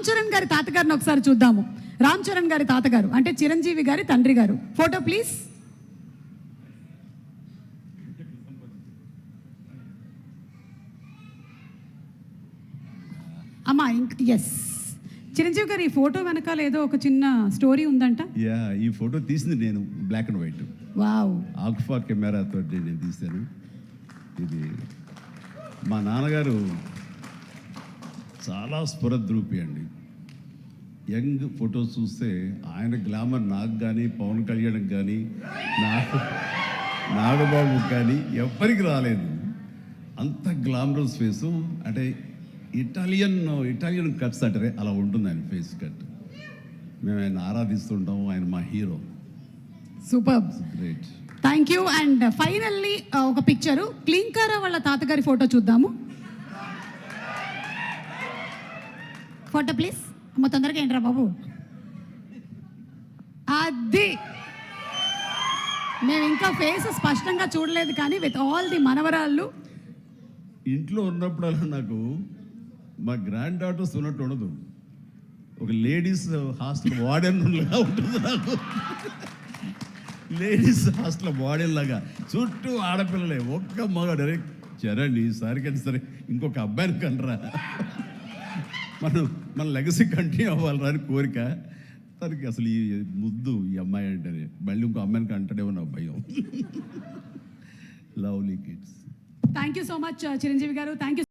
రామ్ చరణ్ గారి తాతగారిని ఒకసారి చూద్దాము. రామ్ చరణ్ గారి తాతగారు అంటే చిరంజీవి గారి తండ్రి గారు. Photo please. అమ్మా ఎస్, చిరంజీవి గారు ఈ ఫోటో వెనకాల ఏదో ఒక చిన్న స్టోరీ ఉందంట. ఈ ఫోటో తీసింది నేను black and white. Wow. Alpha కెమెరాతో నేను తీశాను. ఇది మా నాన్నగారు చాలా స్ఫురద్రూపి అండి. యంగ్ ఫొటోస్ చూస్తే ఆయన గ్లామర్ నాకు కానీ, పవన్ కళ్యాణ్కి కానీ, నాగబాబుకి కానీ ఎవ్వరికి రాలేదు. అంత గ్లామరస్ ఫేసు. అంటే ఇటాలియన్ కట్స్ అంటారే అలా ఉంటుంది ఆయన ఫేస్ కట్. మేము ఆయన ఆరాధిస్తుంటాం. ఆయన మా hero. Super, great. Thank you. And finally ఒక పిక్చరు క్లీంకారా వాళ్ళ తాతగారి ఫోటో చూద్దాము. Photo please. అమ్మ తొందరగా ఏంట్రా బాబు. అది మేము ఇంకా ఫేస్ స్పష్టంగా చూడలేదు కానీ విత్ ఆల్ ది మనవరాళ్ళు ఇంట్లో ఉన్నప్పుడల్లా నాకు మా గ్రాండ్ డాటర్స్ ఉన్నట్టు ఉండదు. ఒక లేడీస్ హాస్టల్ వార్డెన్లాగా ఉంటుంది నాకు. లేడీస్ హాస్టల్ వార్డెన్ లాగా చుట్టూ ఆడపిల్లలే, ఒక్క మగాడు. అరే చరణ్ ఈసారికి సరే ఇంకొక అబ్బాయిని కనరా, మన లెగసీ కంటిన్యూ అవ్వాలరా అని కోరిక తనకి. అసలు ఈ ముద్దు ఈ అమ్మాయి అంటేనే మళ్ళీ ఇంకో అమ్మాయిని కంటాడేమో నా భయం. Lovely kids. Thank you so much Chiranjeevi garu. Thank you.